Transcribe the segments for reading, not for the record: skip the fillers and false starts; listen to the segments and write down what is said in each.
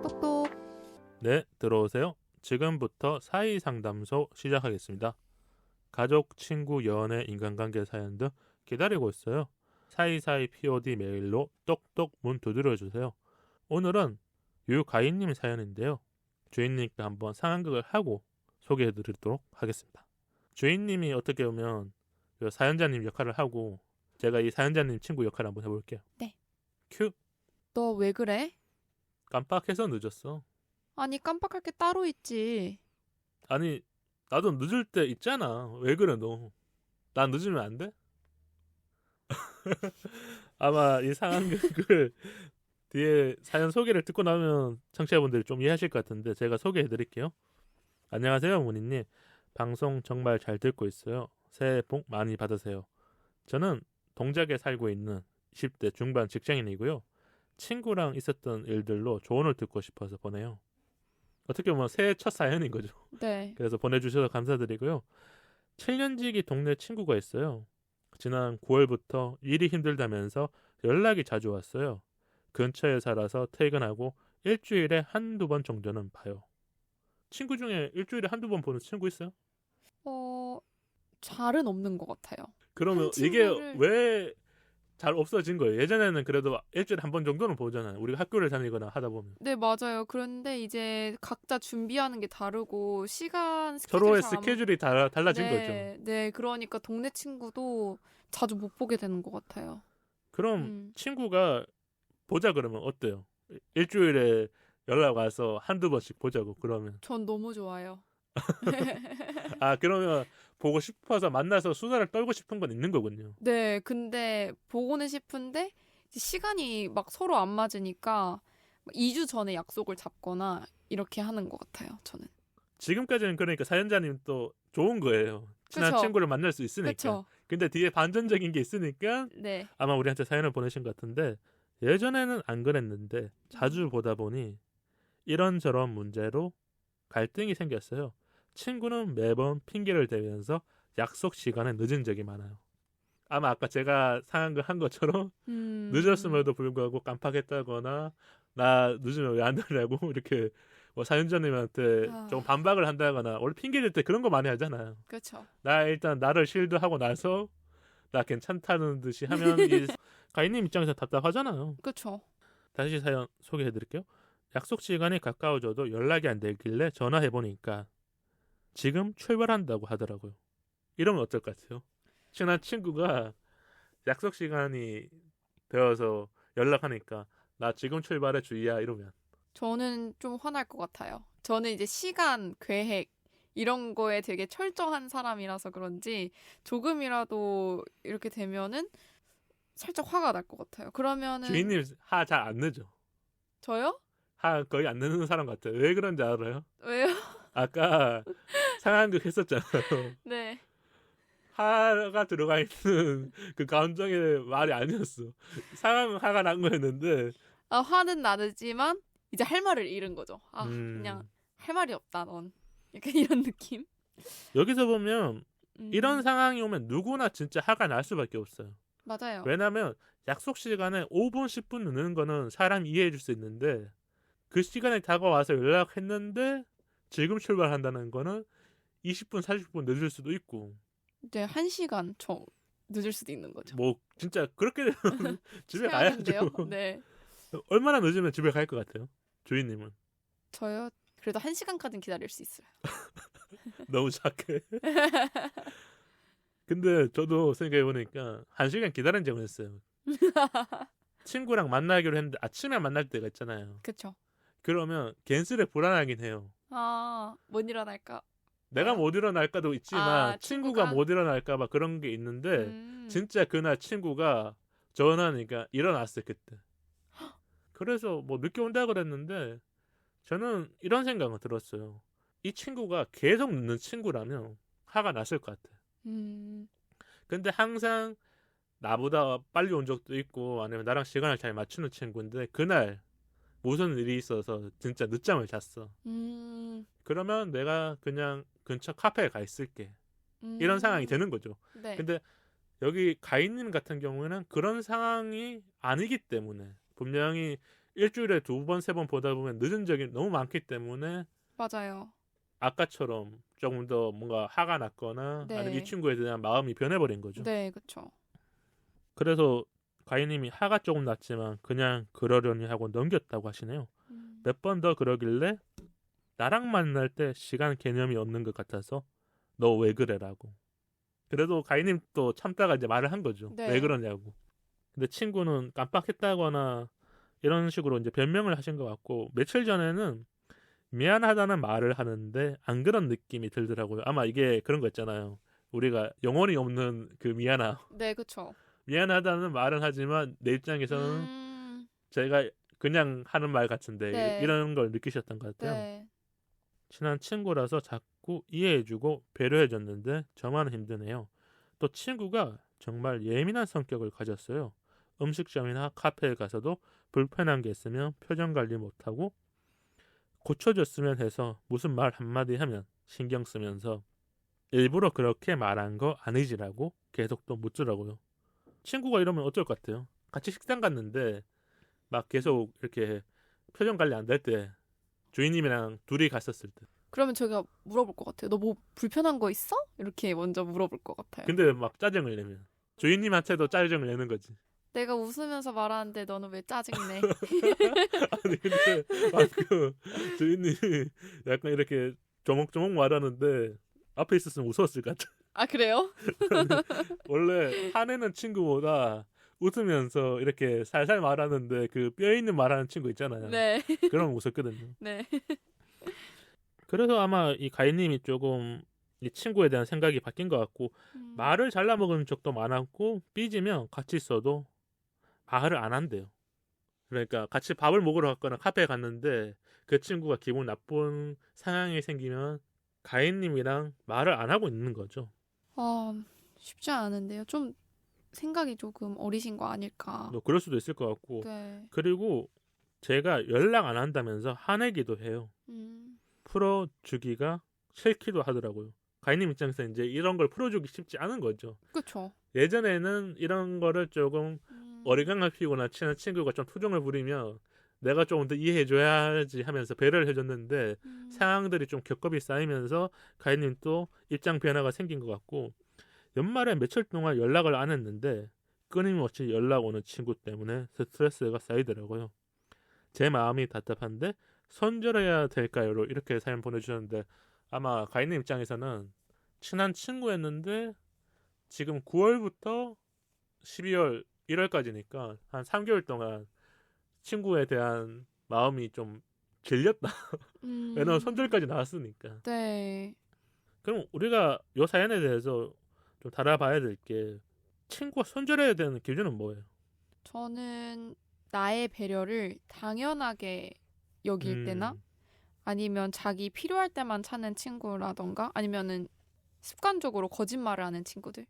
똑똑. 네, 들어오세요. 지금부터 사이상담소 시작하겠습니다. 가족, 친구, 연애, 인간관계 사연 등 기다리고 있어요. 사이사이 POD 메일로 똑똑 문 두드려주세요. 오늘은 유가인님 사연인데요. 주인님께 한번 상황극을 하고 소개해드리도록 하겠습니다. 주인님이 어떻게 보면 사연자님 역할을 하고 제가 이 사연자님 친구 역할을 한번 해볼게요. 네. 큐. 너 왜 그래? 깜빡해서 늦었어. 아니 깜빡할 게 따로 있지. 아니 나도 늦을 때 있잖아. 왜 그래 너? 난 늦으면 안 돼? 아마 이 상황극을 뒤에 사연 소개를 듣고 나면 청취자분들이 좀 이해하실 것 같은데 제가 소개해드릴게요. 안녕하세요 문희님. 방송 정말 잘 듣고 있어요. 새해 복 많이 받으세요. 저는 동작에 살고 있는 20대 중반 직장인이고요. 친구랑 있었던 일들로 조언을 듣고 싶어서 보내요. 어떻게 보면 새해 첫 사연인 거죠. 네. 그래서 보내주셔서 감사드리고요. 7년지기 동네 친구가 있어요. 지난 9월부터 일이 힘들다면서 연락이 자주 왔어요. 근처에 살아서 퇴근하고 일주일에 한두 번 정도는 봐요. 친구 중에 일주일에 한두 번 보는 친구 있어요? 잘은 없는 것 같아요. 그러면 한 이게 친구를- 왜 잘 없어진 거예요? 예전에는 그래도 일주일에 한 번 정도는 보잖아요. 우리가 학교를 다니거나 하다 보면. 네, 맞아요. 그런데 이제 각자 준비하는 게 다르고 시간 서로의 잘 안- 스케줄이 달라진 거죠. 네, 그러니까 동네 친구도 자주 못 보게 되는 것 같아요. 그럼 친구가 보자 그러면 어때요? 일주일에 연락 와서 한두 번씩 보자고 그러면. 전 너무 좋아요. 아 그러면 보고 싶어서 만나서 수다를 떨고 싶은 건 있는 거군요. 네, 근데 보고는 싶은데 이제 시간이 막 서로 안 맞으니까 2주 전에 약속을 잡거나 이렇게 하는 것 같아요, 저는. 지금까지는 그러니까 사연자님 또 좋은 거예요. 친한 그쵸. 친구를 만날 수 있으니까. 그렇죠. 근데 뒤에 반전적인 게 있으니까 네. 아마 우리한테 사연을 보내신 것 같은데 예전에는 안 그랬는데 자주 보다 보니 이런저런 문제로 갈등이 생겼어요. 친구는 매번 핑계를 대면서 약속 시간에 늦은 적이 많아요. 아마 아까 제가 상황극 한 것처럼 늦었음에도 불구하고 깜빡했다거나 나 늦으면 왜 안 되냐고 이렇게 뭐 사연자님한테 아. 좀 반박을 한다거나 원래 핑계 댈 때 그런 거 많이 하잖아요. 그렇죠. 나 일단 나를 실드하고 나서 나 괜찮다는 듯이 하면 이 가인님 입장에서 답답하잖아요. 그렇죠. 다시 사연 소개해드릴게요. 약속 시간이 가까워져도 연락이 안 되길래 전화해보니까 지금 출발한다고 하더라고요. 이러면 어떨 것 같아요? 친한 친구가 약속 시간이 되어서 연락하니까 나 지금 출발해 주희야 이러면 저는 좀 화날 것 같아요. 저는 이제 시간, 계획 이런 거에 되게 철저한 사람이라서 그런지 조금이라도 이렇게 되면은 살짝 화가 날 것 같아요. 그러면은 주희님 화 잘 안 내죠? 저요? 화 거의 안 내는 사람 같아요. 왜 그런지 알아요? 왜요? 아까 상황극 했었잖아요. 네. 화가 들어가 있는 그 감정의 말이 아니었어. 상황은 화가 난 거였는데 아, 화는 나지만 이제 할 말을 잃은 거죠. 아, 음. 그냥 할 말이 없다, 넌. 약간 이런 느낌? 여기서 보면 음, 이런 상황이 오면 누구나 진짜 화가 날 수밖에 없어요. 맞아요. 왜냐면 약속 시간에 5분, 10분 늦는 거는 사람이 이해해 줄 수 있는데 그 시간에 다가와서 연락했는데 지금 출발한다는 거는 20분, 40분 늦을 수도 있고 이제 1시간 늦을 수도 있는 거죠. 뭐 진짜 그렇게 되면 집에 가야죠. 최악인데요? 네. 얼마나 늦으면 집에 갈 것 같아요? 주인님은? 저요? 그래도 1시간까지는 기다릴 수 있어요. 너무 착해. 근데 저도 생각해보니까 1시간 기다린 적은 있어요. 친구랑 만나기로 했는데 아침에 만날 때가 있잖아요. 그쵸. 그러면 괜스레 불안하긴 해요. 아, 못 일어날까? 내가 못 일어날까도 있지만 아, 친구가 친구가? 못 일어날까봐 그런 게 있는데 진짜 그날 친구가 전화하니까 일어났어요 그때. 그래서 뭐 늦게 온다 그랬는데 저는 이런 생각은 들었어요. 이 친구가 계속 늦는 친구라면 화가 났을 것 같아. 근데 항상 나보다 빨리 온 적도 있고 아니면 나랑 시간을 잘 맞추는 친구인데 그날 무슨 일이 있어서 진짜 늦잠을 잤어. 그러면 내가 그냥 근처 카페에 가 있을게. 이런 상황이 되는 거죠. 네. 근데 여기 가인님 같은 경우에는 그런 상황이 아니기 때문에 분명히 일주일에 2번, 3번 보다 보면 늦은 적이 너무 많기 때문에 맞아요. 아까처럼 조금 더 뭔가 화가 났거나 네. 아니면 이 친구에 대한 마음이 변해버린 거죠. 네, 그쵸. 그래서 가인님이 화가 조금 났지만 그냥 그러려니 하고 넘겼다고 하시네요. 몇 번 더 그러길래 나랑 만날 때 시간 개념이 없는 것 같아서 너 왜 그래라고. 그래도 가인님 또 참다가 이제 말을 한 거죠. 네. 왜 그러냐고. 근데 친구는 깜빡했다거나 이런 식으로 이제 변명을 하신 것 같고 며칠 전에는 미안하다는 말을 하는데 안 그런 느낌이 들더라고요. 아마 이게 그런 거 있잖아요. 우리가 영혼이 없는 그 미안함. 네, 그쵸. 미안하다는 말은 하지만 내 입장에서는 제가 그냥 하는 말 같은데 네. 이런 걸 느끼셨던 것 같아요. 네. 친한 친구라서 자꾸 이해해주고 배려해줬는데 저만 힘드네요. 또 친구가 정말 예민한 성격을 가졌어요. 음식점이나 카페에 가서도 불편한 게 있으면 표정 관리 못하고 고쳐줬으면 해서 무슨 말 한마디 하면 신경 쓰면서 일부러 그렇게 말한 거 아니지라고 계속 또 묻더라고요. 친구가 이러면 어떨 것 같아요? 같이 식당 갔는데 막 계속 이렇게 표정 관리 안 될 때 주인님이랑 둘이 갔었을 때 그러면 제가 물어볼 것 같아요. 너 뭐 불편한 거 있어? 이렇게 먼저 물어볼 것 같아요. 근데 막 짜증을 내면 주인님한테도 짜증을 내는 거지. 내가 웃으면서 말하는데 너는 왜 짜증내? 아니 근데 그 주인님이 약간 이렇게 조목조목 말하는데 앞에 있었으면 웃었을 것 같아. 아, 그래요? 원래 화내는 친구보다 웃으면서 이렇게 살살 말하는데 그 뼈 있는 말하는 친구 있잖아요. 네. 그러면 웃었거든요. 네. 그래서 아마 이 가인님이 조금 이 친구에 대한 생각이 바뀐 것 같고 말을 잘라먹은 적도 많았고 삐지면 같이 있어도 말을 안 한대요. 그러니까 같이 밥을 먹으러 갔거나 카페에 갔는데 그 친구가 기분 나쁜 상황이 생기면 가인님이랑 말을 안 하고 있는 거죠. 쉽지 않은데요. 좀 생각이 조금 어리신 거 아닐까. 뭐 그럴 수도 있을 것 같고 네. 그리고 제가 연락 안 한다면서 화내기도 해요. 음. 풀어주기가 싫기도 하더라고요. 가인님 입장에서 이제 이런 걸 풀어주기 쉽지 않은 거죠. 그쵸. 예전에는 이런 거를 조금 어리광을 피우거나 친한 친구가 좀 투정을 부리면 내가 조금 더 이해해줘야지 하면서 배려를 해줬는데 상황들이 좀 겹겹이 쌓이면서 가인님 또 입장 변화가 생긴 것 같고 연말에 며칠 동안 연락을 안 했는데 끊임없이 연락 오는 친구 때문에 스트레스가 쌓이더라고요. 제 마음이 답답한데 손절해야 될까요?로 이렇게 사연 보내주셨는데 아마 가인님 입장에서는 친한 친구였는데 지금 9월부터 12월 1월까지니까 한 3개월 동안 친구에 대한 마음이 좀 질렸다. 왜냐면 손절까지 나왔으니까. 네. 그럼 우리가 요 사연에 대해서 좀 달아봐야 될 게 친구가 손절해야 되는 기준은 뭐예요? 저는 나의 배려를 당연하게 여길 때나 아니면 자기 필요할 때만 찾는 친구라던가 아니면은 습관적으로 거짓말을 하는 친구들.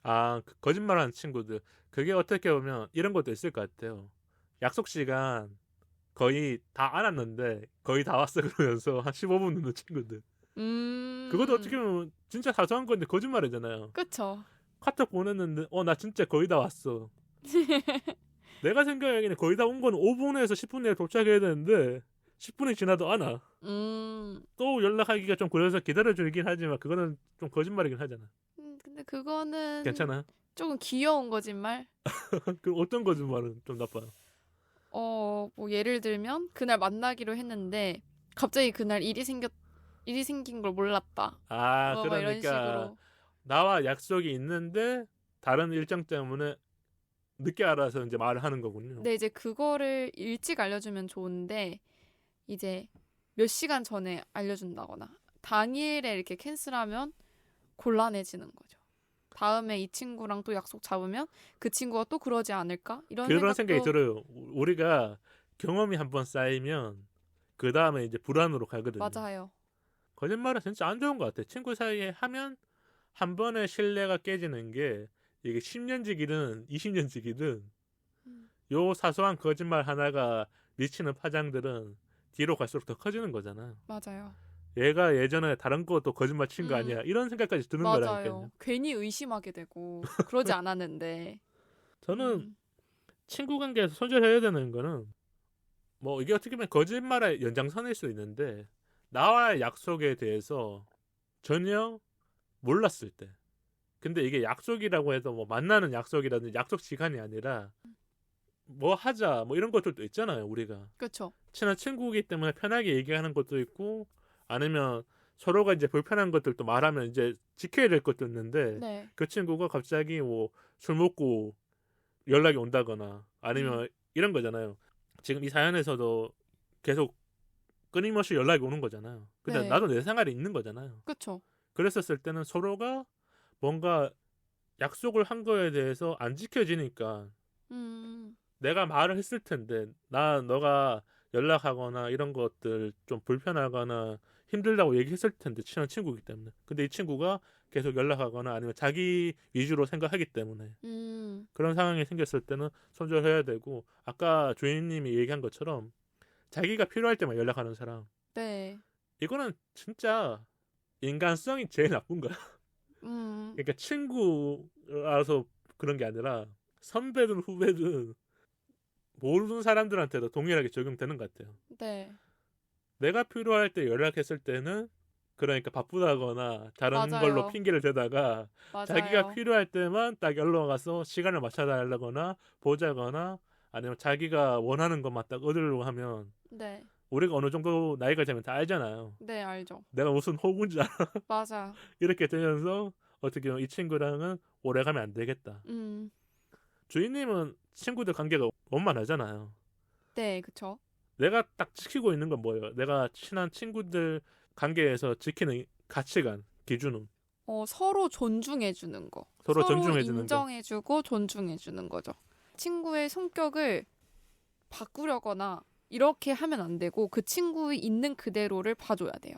그 거짓말하는 친구들. 그게 어떻게 보면 이런 것도 있을 것 같아요. 약속 시간 거의 다 알았는데 거의 다 왔어 그러면서 한 15분 늦는 친구들. 그것도 어떻게 보면 진짜 사소한 건데 거짓말이잖아요. 그쵸. 카톡 보냈는데 나 진짜 거의 다 왔어. 내가 생각하기에는 거의 다 온 건 5분에서 10분 내에 도착해야 되는데 10분이 지나도 안 와. 또 연락하기가 좀 그래서 기다려주긴 하지만 그거는 좀 거짓말이긴 하잖아. 근데 그거는 괜찮아? 조금 귀여운 거짓말? 그럼 어떤 거짓말은 좀 나빠요? 뭐 예를 들면 그날 만나기로 했는데 갑자기 그날 일이 생긴 걸 몰랐다. 뭐 이런 그러니까 식으로. 나와 약속이 있는데 다른 일정 때문에 늦게 알아서 이제 말을 하는 거군요. 근데 이제 그거를 일찍 알려주면 좋은데 이제 몇 시간 전에 알려준다거나 당일에 이렇게 캔슬하면 곤란해지는 거죠. 다음에 이 친구랑 또 약속 잡으면 그 친구가 또 그러지 않을까? 그런 생각이 들어요. 우리가 경험이 한번 쌓이면 그 다음에 이제 불안으로 가거든요. 맞아요. 거짓말은 진짜 안 좋은 것 같아. 친구 사이에 하면 한 번의 신뢰가 깨지는 게 이게 10년지기든 20년지기든 요 사소한 거짓말 하나가 미치는 파장들은 뒤로 갈수록 더 커지는 거잖아요. 맞아요. 얘가 예전에 다른 것도 거짓말 친 거 아니야 이런 생각까지 드는 거라니까요. 맞아요. 괜히 의심하게 되고 그러지 않았는데. 저는 친구 관계에서 손절해야 되는 거는 뭐 이게 어떻게 보면 거짓말의 연장선일 수 있는데 나와의 약속에 대해서 전혀 몰랐을 때 근데 이게 약속이라고 해도 뭐 만나는 약속이라든지 약속 시간이 아니라 뭐 하자 뭐 이런 것들도 있잖아요. 우리가 그렇죠. 친한 친구이기 때문에 편하게 얘기하는 것도 있고 아니면 서로가 이제 불편한 것들도 말하면 이제 지켜야 될 것도 있는데 네. 그 친구가 갑자기 뭐 술 먹고 연락이 온다거나 아니면 이런 거잖아요. 지금 이 사연에서도 계속 끊임없이 연락이 오는 거잖아요. 근데 네. 나도 내 생활이 있는 거잖아요. 그렇죠. 그랬었을 때는 서로가 뭔가 약속을 한 거에 대해서 안 지켜지니까 내가 말을 했을 텐데 너가 연락하거나 이런 것들 좀 불편하거나 힘들다고 얘기했을 텐데 친한 친구이기 때문에 근데 이 친구가 계속 연락하거나 아니면 자기 위주로 생각하기 때문에 그런 상황이 생겼을 때는 손절해야 되고 아까 조이님이 얘기한 것처럼 자기가 필요할 때만 연락하는 사람 네. 이거는 진짜 인간성이 제일 나쁜 거야. 그러니까 친구라서 그런 게 아니라 선배든 후배든 모르는 사람들한테도 동일하게 적용되는 것 같아요. 네. 내가 필요할 때 연락했을 때는 그러니까 바쁘다거나 다른 맞아요. 걸로 핑계를 대다가 맞아요. 자기가 필요할 때만 딱 연락 와서 시간을 맞춰달라거나 보자거나 아니면 자기가 원하는 것만 딱 얻으려고 하면 네. 우리가 어느 정도 나이가 되면 다 알잖아요. 네, 알죠. 내가 무슨 호구인지 알아. 맞아. 이렇게 되면서 어떻게 보면 이 친구랑은 오래 가면 안 되겠다. 주인님은 친구들 관계가 원만하잖아요. 네, 그쵸. 내가 딱 지키고 있는 건 뭐예요? 내가 친한 친구들 관계에서 지키는 가치관, 기준은 서로 존중해주는 거. 서로 존중해주는 거. 인정해주고 존중해주는 거죠. 친구의 성격을 바꾸려거나 이렇게 하면 안 되고 그 친구의 있는 그대로를 봐줘야 돼요.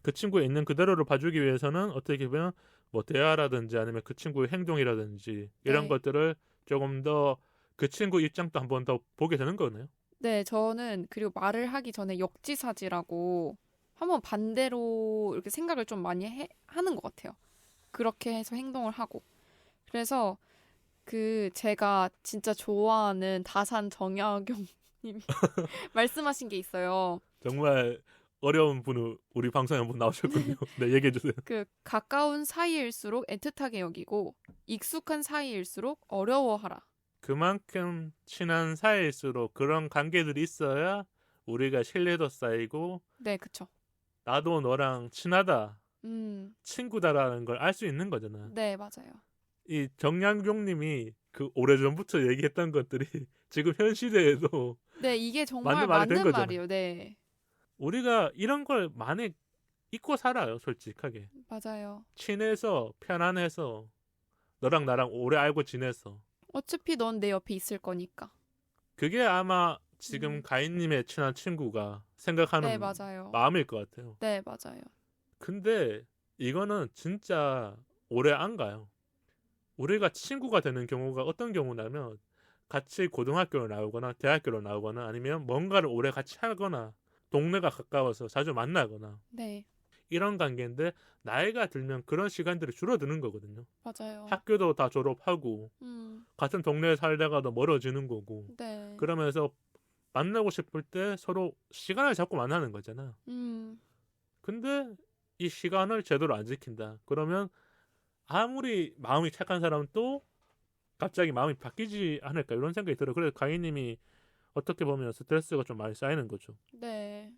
그 친구의 있는 그대로를 봐주기 위해서는 어떻게 보면 뭐 대화라든지 아니면 그 친구의 행동이라든지 이런 네. 것들을 조금 더 그 친구 입장도 한 번 더 보게 되는 거네요. 네, 저는 그리고 말을 하기 전에 역지사지라고 한번 반대로 이렇게 생각을 좀 많이 하는 것 같아요. 그렇게 해서 행동을 하고. 그래서 제가 진짜 좋아하는 다산 정약용 님이 말씀하신 게 있어요. 정말 어려운 분을 우리 방송에 한번 나오셨군요. 네, 얘기해 주세요. 가까운 사이일수록 애틋하게 여기고 익숙한 사이일수록 어려워하라. 그만큼 친한 사이일수록 그런 관계들이 있어야 우리가 신뢰도 쌓이고 네, 그쵸. 나도 너랑 친하다, 친구다라는 걸 알 수 있는 거잖아. 네, 맞아요. 이 정양용님이 그 오래전부터 얘기했던 것들이 지금 현 시대에도 네, 이게 정말 맞는 말이 된 맞는 거잖아. 말이에요. 네, 우리가 이런 걸 많이 잊고 살아요, 솔직하게. 맞아요. 친해서 편안해서 너랑 나랑 오래 알고 지내서 어차피 넌 내 옆에 있을 거니까. 그게 아마 지금 가인님의 친한 친구가 생각하는 네, 맞아요. 마음일 것 같아요. 네, 맞아요. 근데 이거는 진짜 오래 안 가요. 우리가 친구가 되는 경우가 어떤 경우냐면 같이 고등학교를 나오거나 대학교를 나오거나 아니면 뭔가를 오래 같이 하거나 동네가 가까워서 자주 만나거나 네, 이런 관계인데 나이가 들면 그런 시간들이 줄어드는 거거든요. 맞아요. 학교도 다 졸업하고 같은 동네에 살다가도 멀어지는 거고 네. 그러면서 만나고 싶을 때 서로 시간을 잡고 만나는 거잖아. 근데 이 시간을 제대로 안 지킨다. 그러면 아무리 마음이 착한 사람은 또 갑자기 마음이 바뀌지 않을까 이런 생각이 들어요. 그래서 가인님이 어떻게 보면 스트레스가 좀 많이 쌓이는 거죠. 네.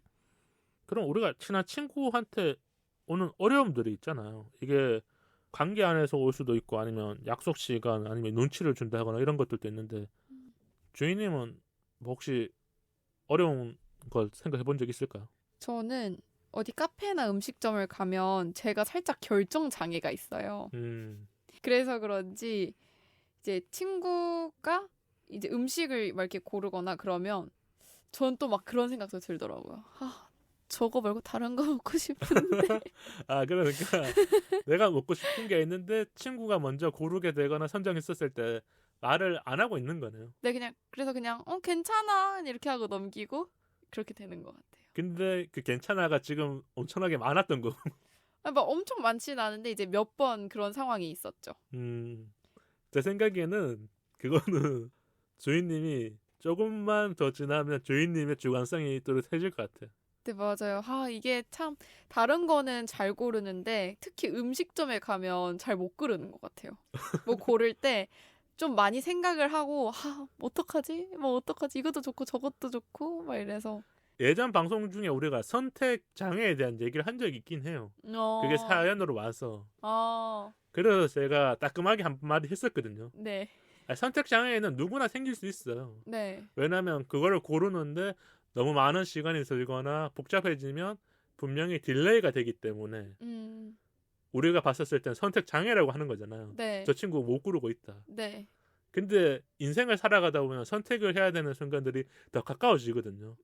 그럼 우리가 친한 친구한테 오는 어려움들이 있잖아요. 이게 관계 안에서 올 수도 있고 아니면 약속 시간 아니면 눈치를 준다거나 이런 것들도 있는데 주인님은 뭐 혹시 어려운 걸 생각해 본 적 있을까요? 저는 어디 카페나 음식점을 가면 제가 살짝 결정 장애가 있어요. 그래서 그런지 이제 친구가 이제 음식을 막 이렇게 고르거나 그러면 전 또 막 그런 생각도 들더라고요. 저거 말고 다른 거 먹고 싶은데. 그러니까 내가 먹고 싶은 게 있는데 친구가 먼저 고르게 되거나 선정했었을 때 말을 안 하고 있는 거네요. 네, 그래서 그냥 괜찮아 이렇게 하고 넘기고 그렇게 되는 것 같아요. 근데 그 괜찮아가 지금 엄청나게 많았던 거. 아, 막 엄청 많지는 않은데 이제 몇 번 그런 상황이 있었죠. 제 생각에는 그거는 주인님이 조금만 더 지나면 주인님의 주관성이 또렷해질 것 같아요. 네, 맞아요. 이게 참 다른 거는 잘 고르는데 특히 음식점에 가면 잘 못 고르는 것 같아요. 뭐 고를 때 좀 많이 생각을 하고 어떡하지? 뭐 어떡하지? 이것도 좋고 저것도 좋고 막 이래서 예전 방송 중에 우리가 선택 장애에 대한 얘기를 한 적이 있긴 해요. 그게 사연으로 와서. 그래서 제가 따끔하게 한마디 했었거든요. 네. 선택 장애는 누구나 생길 수 있어요. 네. 왜냐하면 그거를 고르는데 너무 많은 시간이 들거나 복잡해지면 분명히 딜레이가 되기 때문에 우리가 봤었을 땐 선택 장애라고 하는 거잖아요. 네. 저 친구 못 고르고 있다. 네. 근데 인생을 살아가다 보면 선택을 해야 되는 순간들이 더 가까워지거든요.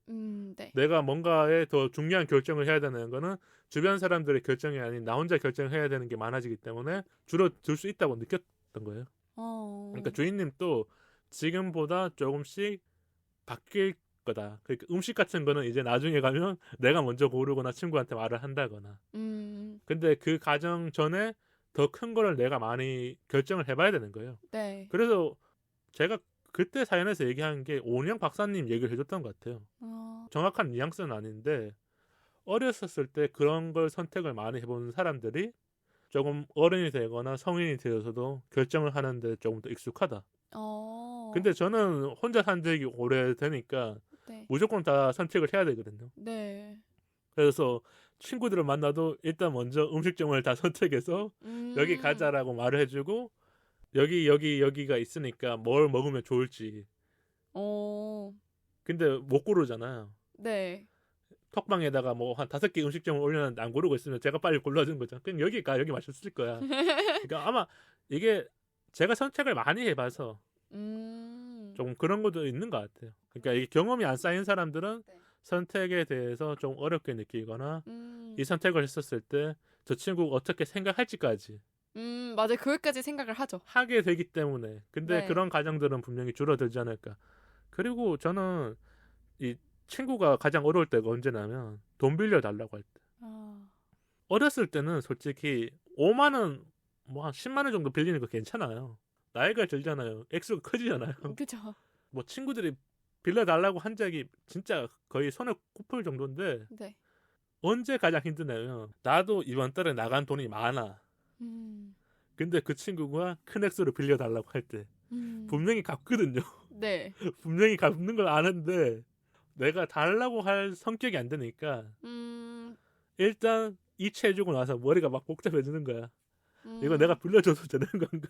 네. 내가 뭔가에 더 중요한 결정을 해야 되는 거는 주변 사람들의 결정이 아닌 나 혼자 결정해야 되는 게 많아지기 때문에 줄어들 수 있다고 느꼈던 거예요. 그러니까 주인님도 지금보다 조금씩 바뀔 거다. 그러니까 음식 같은 거는 이제 나중에 가면 내가 먼저 고르거나 친구한테 말을 한다거나. 근데 그 과정 전에 더 큰 거를 내가 많이 결정을 해봐야 되는 거예요. 네. 그래서 제가 그때 사연에서 얘기한 게 오은영 박사님 얘기를 해줬던 것 같아요. 정확한 뉘앙스는 아닌데 어렸었을 때 그런 걸 선택을 많이 해본 사람들이 조금 어른이 되거나 성인이 되어서도 결정을 하는데 조금 더 익숙하다. 근데 저는 혼자 산 적이 오래되니까 네. 무조건 다 선택을 해야 되거든요. 네. 그래서 친구들을 만나도 일단 먼저 음식점을 다 선택해서 여기 가자라고 말을 해주고 여기가 있으니까 뭘 먹으면 좋을지. 근데 못 고르잖아요. 네. 톡방에다가 뭐 한 5개 음식점을 올려놨는데 안 고르고 있으면 제가 빨리 골라주는 거죠. 그냥 여기 가, 여기 맛있을 거야. 그러니까 아마 이게 제가 선택을 많이 해봐서 조금 그런 것도 있는 것 같아요. 그러니까 이 경험이 안 쌓인 사람들은 네. 선택에 대해서 좀 어렵게 느끼거나 이 선택을 했었을 때 저 친구가 어떻게 생각할지까지 맞아요. 그것까지 생각을 하죠. 하게 되기 때문에. 근데 네. 그런 가정들은 분명히 줄어들지 않을까. 그리고 저는 이 친구가 가장 어려울 때가 언제냐면 돈 빌려달라고 할 때. 어렸을 때는 솔직히 5만 원, 뭐 한 10만 원 정도 빌리는 거 괜찮아요. 나이가 들잖아요. 액수가 커지잖아요. 그죠. 뭐 친구들이 빌려달라고 한 적이 진짜 거의 손에 꼽을 정도인데 네. 언제 가장 힘드냐면 나도 이번 달에 나간 돈이 많아. 근데 그 친구가 큰 액수를 빌려달라고 할 때 분명히 갚거든요. 네. 분명히 갚는 걸 아는데 내가 달라고 할 성격이 안 되니까 일단 이체해주고 나서 머리가 막 복잡해지는 거야. 이거 내가 빌려줘도 되는 건가?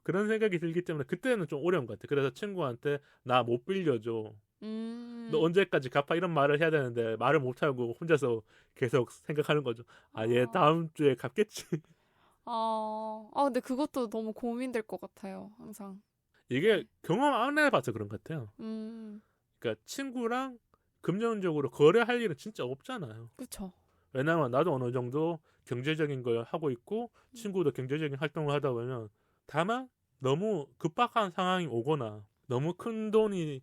그런 생각이 들기 때문에 그때는 좀 어려운 것 같아. 그래서 친구한테 나 못 빌려줘. 너 언제까지 갚아? 이런 말을 해야 되는데 말을 못하고 혼자서 계속 생각하는 거죠. 얘 다음 주에 갚겠지. 근데 그것도 너무 고민될 것 같아요. 항상. 이게 경험 안 해봐서 그런 것 같아요. 그러니까 친구랑 금전적으로 거래할 일은 진짜 없잖아요. 그렇죠. 왜냐면 나도 어느 정도 경제적인 걸 하고 있고 친구도 경제적인 활동을 하다 보면 다만 너무 급박한 상황이 오거나 너무 큰 돈이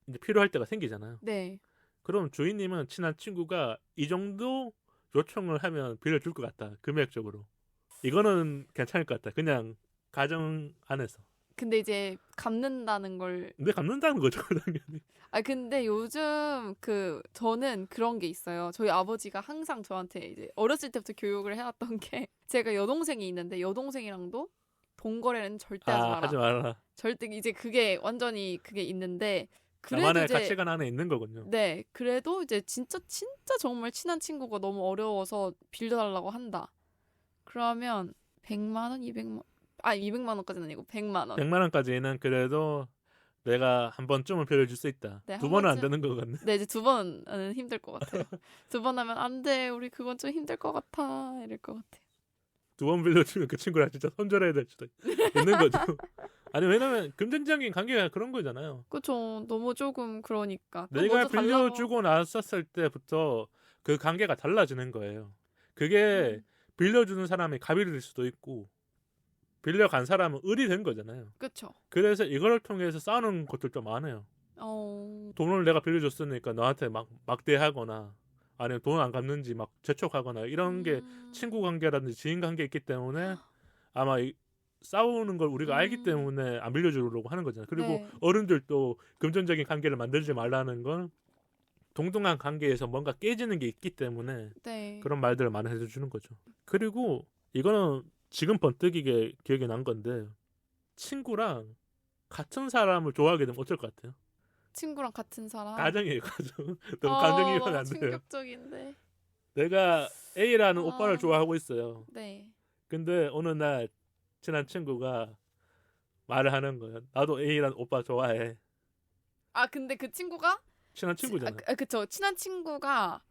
이제 필요할 때가 생기잖아요. 네. 그럼 주인님은 친한 친구가 이 정도 요청을 하면 빌려줄 것 같다. 금액적으로. 이거는 괜찮을 것 같다. 그냥 가정 안에서. 근데 이제 갚는다는 걸. 근데 갚는다는 거죠, 당연히. 근데 요즘 저는 그런 게 있어요. 저희 아버지가 항상 저한테 이제 어렸을 때부터 교육을 해왔던 게 제가 여동생이 있는데 여동생이랑도 돈 거래는 절대 하지 마라. 하지 말아라. 절대 이제 그게 완전히 그게 있는데 그래도 나만의 이제 가치관 안에 있는 거군요. 네, 그래도 이제 진짜 정말 친한 친구가 너무 어려워서 빌려달라고 한다. 그러면 100만 원, 200만 200만 원까지는 아니고 100만 원. 100만 원까지는 그래도 내가 한 번쯤은 빌려줄 수 있다. 네, 두 한 번은 안 번쯤? 되는 것 같네. 네, 이제 2번은 힘들 것 같아요. 2번 하면 안 돼. 우리 그건 좀 힘들 것 같아. 이럴 것 같아요. 2번 빌려주면 그 친구랑 진짜 손절해야 될 수도 있는 거죠. 아니 왜냐면 금전적인 관계가 그런 거잖아요. 그쵸. 너무 조금 그러니까. 또 내가 먼저 달라고. 빌려주고 났었을 때부터 그 관계가 달라지는 거예요. 그게 빌려주는 사람이 갑이 될 수도 있고 빌려간 사람은 을이 된 거잖아요. 그쵸. 그래서 이걸 통해서 싸우는 것들도 많아요. 돈을 내가 빌려줬으니까 너한테 막 막대하거나 아니면 돈 안 갚는지 막 재촉하거나 이런 게 친구 관계라든지 지인 관계 있기 때문에 아마 싸우는 걸 우리가 알기 때문에 안 빌려주려고 하는 거잖아요. 그리고 네. 어른들도 금전적인 관계를 만들지 말라는 건 동등한 관계에서 뭔가 깨지는 게 있기 때문에 네. 그런 말들을 많이 해주는 거죠. 그리고 이거는 지금 번뜩이게 기억이 난 건데 친구랑 같은 사람을 좋아하게 되면 어쩔 것 같아요? 친구랑 같은 사람. 가정이에요, 가정. 너무 감정이입하면 안 돼요. 충격적인데. 내가 A라는 오빠를 좋아하고 있어요. 네. 근데 어느 날 친한 친구가 말을 하는 거예요. 나도 A라는 오빠 좋아해. 근데 그 친구가 친한 친구잖아. 그쵸. 친한 친구가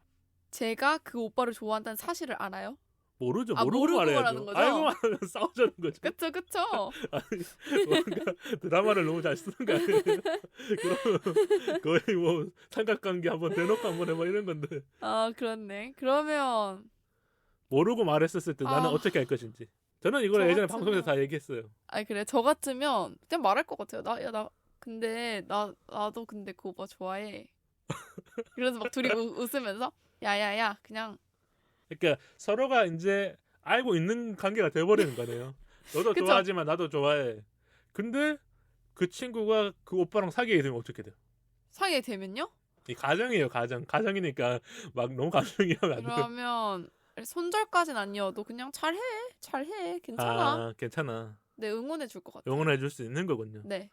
제가 그 오빠를 좋아한다는 사실을 알아요? 모르죠. 모르고 모르고 말해야죠. 말하는 거죠? 알고 말하면 싸우자는 거죠. 그쵸. 아니, 뭔가 드라마를 너무 잘 쓰는 거 아니에요? 그럼 거의 뭐 삼각관계 한번 대놓고 한번 해봐 이런 건데 그렇네. 그러면 모르고 말했었을 때 나는 어떻게 할 것인지. 저는 이걸 저 예전에 같으면- 방송에서 다 얘기했어요. 그래. 저 같으면 그냥 말할 것 같아요. 근데 나도 근데 그 오빠 좋아해. 그래서 막 둘이 웃으면서 야야야 그냥 그러니까 서로가 이제 알고 있는 관계가 돼버리는 거네요. 너도 그쵸? 좋아하지만 나도 좋아해. 근데 그 친구가 그 오빠랑 사귀게 되면 어떻게 돼요? 사귀게 되면요? 이 가정이에요, 가정. 가정이니까 막 너무 가정이하면 안 돼요. 그러면 손절까진 아니어도 그냥 잘해 괜찮아. 괜찮아. 네, 응원해 줄 것 같아요. 응원해 줄 수 있는 거군요. 네.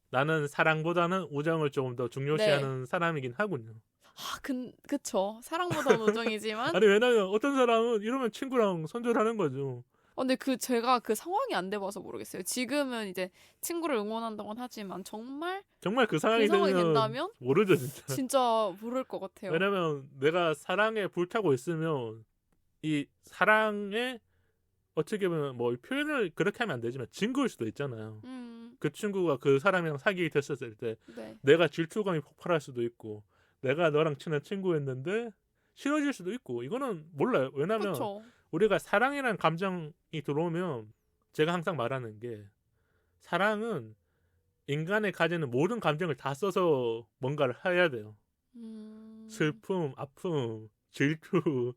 나는 사랑보다는 우정을 조금 더 중요시하는 사람이긴 하군요. 그쵸. 사랑보다는 우정이지만. 아니 왜냐면 어떤 사람은 이러면 친구랑 손절하는 거죠. 근데 제가 그 상황이 안 돼봐서 모르겠어요. 지금은 이제 친구를 응원한다곤 하지만 정말 그 상황이 된다면 모르죠 진짜. 진짜 모를 것 같아요. 왜냐면 내가 사랑에 불타고 있으면 이 사랑에 어떻게 보면 뭐 표현을 그렇게 하면 안 되지만 증거일 수도 있잖아요. 그 친구가 그 사람이랑 사귀게 됐었을 때 네. 내가 질투감이 폭발할 수도 있고 내가 너랑 친한 친구였는데 싫어질 수도 있고 이거는 몰라요. 왜냐면 그쵸. 우리가 사랑이라는 감정이 들어오면 제가 항상 말하는 게 사랑은 인간의 가지는 모든 감정을 다 써서 뭔가를 해야 돼요. 슬픔, 아픔, 질투,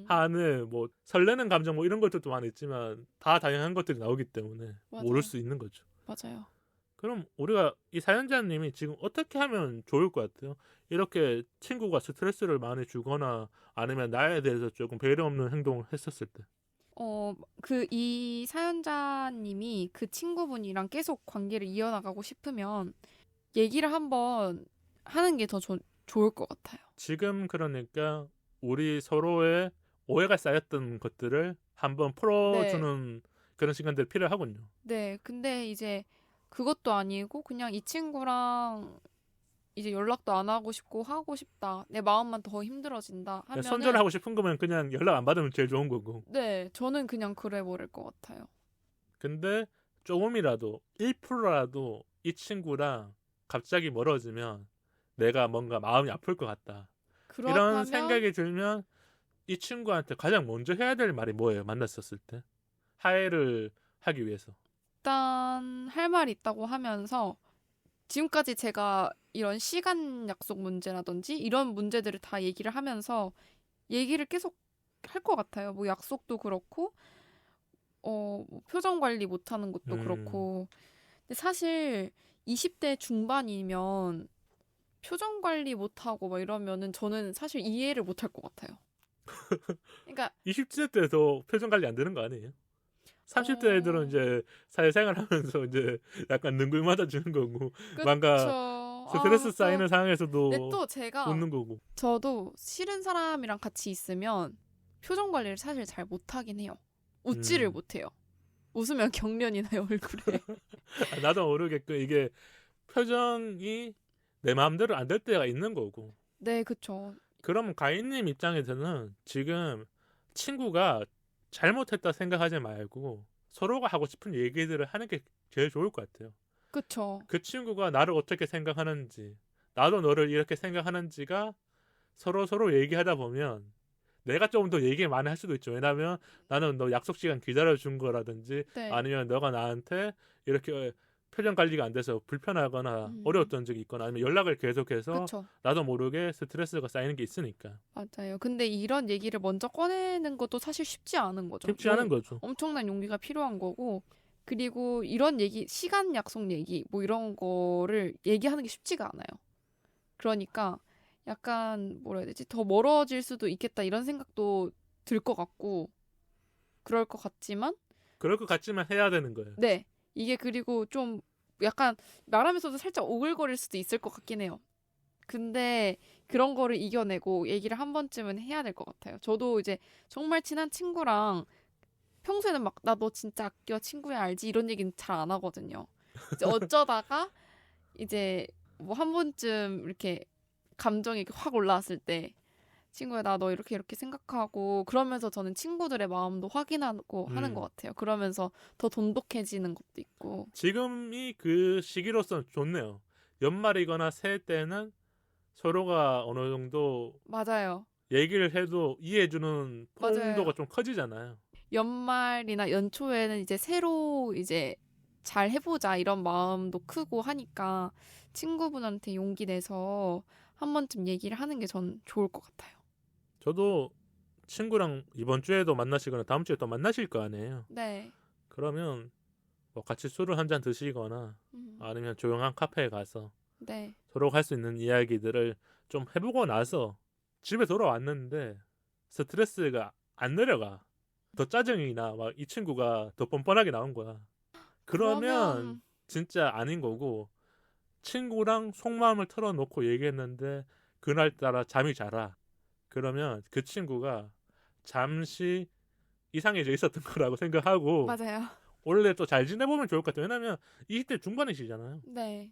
하늘, 뭐 설레는 감정 뭐 이런 것들도 많이 있지만 다 다양한 것들이 나오기 때문에 맞아요. 모를 수 있는 거죠. 맞아요. 그럼 우리가 이 사연자님이 지금 어떻게 하면 좋을 것 같아요? 이렇게 친구가 스트레스를 많이 주거나 아니면 나에 대해서 조금 배려 없는 행동을 했었을 때. 이 사연자님이 그 친구분이랑 계속 관계를 이어나가고 싶으면 얘기를 한번 하는 게 더 좋을 것 같아요. 지금 그러니까 우리 서로의 오해가 쌓였던 것들을 한번 풀어주는 그런 시간들이 필요하군요. 네, 근데 이제 그것도 아니고 그냥 이 친구랑 이제 연락도 안 하고 싶다. 내 마음만 더 힘들어진다 하면은 손절하고 싶은 거면 그냥 연락 안 받으면 제일 좋은 거고. 네, 저는 그냥 그래 버릴 것 같아요. 근데 조금이라도 1%라도 이 친구랑 갑자기 멀어지면 내가 뭔가 마음이 아플 것 같다. 이런 그렇다면 생각이 들면 이 친구한테 가장 먼저 해야 될 말이 뭐예요? 만났었을 때 화해를 하기 위해서. 일단 할 말이 있다고 하면서 지금까지 제가 이런 시간 약속 문제라든지 이런 문제들을 다 얘기를 하면서 얘기를 계속 할 것 같아요. 뭐 약속도 그렇고 뭐 표정 관리 못하는 것도 그렇고. 근데 사실 20대 중반이면 표정 관리 못하고 막 이러면은 저는 사실 이해를 못할 것 같아요. 그러니까 20대 때도 표정 관리 안 되는 거 아니에요? 30대 애들은 이제 사회생활 하면서 이제 약간 능글 맞아주는 거고 뭔가 스트레스 쌓이는 상황에서도 근데 또 제가 웃는 거고. 저도 싫은 사람이랑 같이 있으면 표정 관리를 사실 잘 못하긴 해요. 웃지를 못해요. 웃으면 경련이 나요 얼굴에. 나도 모르겠고 이게 표정이 내 마음대로 안 될 때가 있는 거고. 네, 그쵸. 그럼 가인님 입장에서는 지금 친구가 잘못했다 생각하지 말고 서로가 하고 싶은 얘기들을 하는 게 제일 좋을 것 같아요. 그쵸. 그 친구가 나를 어떻게 생각하는지 나도 너를 이렇게 생각하는지가 서로 얘기하다 보면 내가 조금 더 얘기 많이 할 수도 있죠. 왜냐하면 나는 너 약속 시간 기다려준 거라든지 네. 아니면 너가 나한테 이렇게 표정 관리가 안 돼서 불편하거나 어려웠던 적이 있거나 아니면 연락을 계속해서 그쵸. 나도 모르게 스트레스가 쌓이는 게 있으니까 맞아요. 근데 이런 얘기를 먼저 꺼내는 것도 사실 쉽지 않은 거죠. 쉽지 않은 거죠. 엄청난 용기가 필요한 거고, 그리고 이런 얘기, 시간 약속 얘기, 뭐 이런 거를 얘기하는 게 쉽지가 않아요. 그러니까 약간 뭐라 해야 되지? 더 멀어질 수도 있겠다 이런 생각도 들 것 같고, 그럴 것 같지만, 그럴 것 같지만 해야 되는 거예요. 네. 이게 그리고 좀 약간 말하면서도 살짝 오글거릴 수도 있을 것 같긴 해요. 근데 그런 거를 이겨내고 얘기를 한 번쯤은 해야 될 것 같아요. 저도 이제 정말 친한 친구랑 평소에는 막 나 너 진짜 아껴 친구야 알지 이런 얘기는 잘 안 하거든요. 이제 어쩌다가 이제 뭐 한 번쯤 이렇게 감정이 확 올라왔을 때 친구야 나 너 이렇게 이렇게 생각하고 그러면서 저는 친구들의 마음도 확인하고 하는 것 같아요. 그러면서 더 돈독해지는 것도 있고. 지금이 그 시기로서 좋네요. 연말이거나 새해 때는 서로가 어느 정도 맞아요. 얘기를 해도 이해해주는 맞아요. 폭도가 좀 커지잖아요. 연말이나 연초에는 이제 새로 이제 잘 해보자 이런 마음도 크고 하니까 친구분한테 용기 내서 한 번쯤 얘기를 하는 게 전 좋을 것 같아요. 저도 친구랑 이번 주에도 만나시거나 다음 주에 또 만나실 거 아니에요. 네. 그러면 뭐 같이 술을 한 잔 드시거나 아니면 조용한 카페에 가서 네. 서로가 할 수 있는 이야기들을 좀 해보고 나서 집에 돌아왔는데 스트레스가 안 내려가. 더 짜증이 나. 막 이 친구가 더 뻔뻔하게 나온 거야. 그러면 진짜 아닌 거고 친구랑 속마음을 털어놓고 얘기했는데 그날따라 잠이 자라. 그러면 그 친구가 잠시 이상해져 있었던 거라고 생각하고 맞아요. 원래 또 잘 지내보면 좋을 것 같아요. 왜냐면 20대 중반이시잖아요. 네.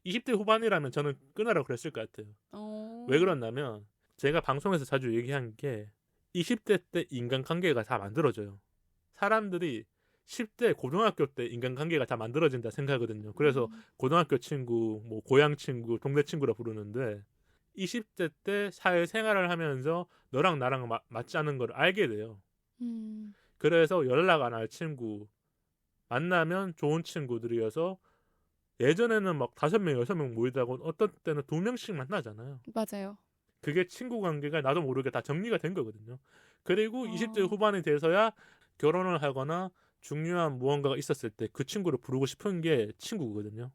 20대 후반이라면 저는 끊으라고 그랬을 것 같아요. 왜 그러냐면 제가 방송에서 자주 얘기한 게 20대 때 인간관계가 다 만들어져요. 사람들이 10대 고등학교 때 인간관계가 다 만들어진다 생각하거든요. 그래서 고등학교 친구, 뭐 고향 친구, 동네 친구라 부르는데 20대 때 사회생활을 하면서 너랑 나랑 맞지 않는 걸 알게 돼요. 그래서 연락 안 할 친구 만나면 좋은 친구들이어서 예전에는 막 5명, 6명 모이다가 어떤 때는 2명씩 만나잖아요. 맞아요. 그게 친구 관계가 나도 모르게 다 정리가 된 거거든요. 그리고 20대 후반이 돼서야 결혼을 하거나 중요한 무언가가 있었을 때 그 친구를 부르고 싶은 게 친구거든요.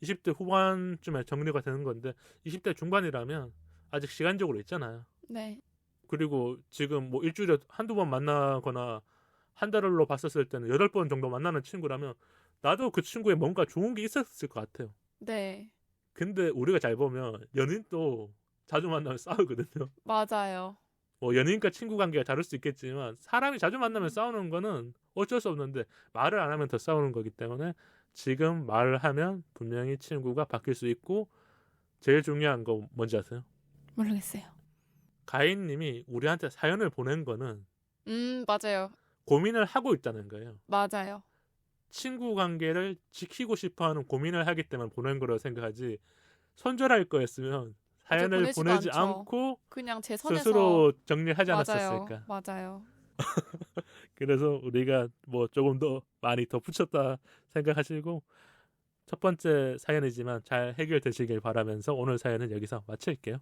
20대 후반쯤에 정리가 되는 건데 20대 중반이라면 아직 시간적으로 있잖아요. 네. 그리고 지금 뭐 일주일에 한두 번 만나거나 한 달로 봤었을 때는 8번 정도 만나는 친구라면 나도 그 친구에 뭔가 좋은 게 있었을 것 같아요. 네. 근데 우리가 잘 보면 연인도 자주 만나면 싸우거든요. 맞아요. 뭐 연인과 친구 관계가 다를 수 있겠지만 사람이 자주 만나면 싸우는 거는 어쩔 수 없는데 말을 안 하면 더 싸우는 거기 때문에 지금 말을 하면 분명히 친구가 바뀔 수 있고 제일 중요한 거 뭔지 아세요? 모르겠어요. 가인님이 우리한테 사연을 보낸 거는 맞아요. 고민을 하고 있다는 거예요. 맞아요. 친구 관계를 지키고 싶어하는 고민을 하기 때문에 보낸 거라고 생각하지 손절할 거였으면 사연을 보내지도 보내지 않죠. 않고 그냥 제 선에서 스스로 정리하지 맞아요. 않았었을까. 맞아요. 그래서 우리가 뭐 조금 더 많이 덧붙였다 생각하시고 첫 번째 사연이지만 잘 해결되시길 바라면서 오늘 사연은 여기서 마칠게요.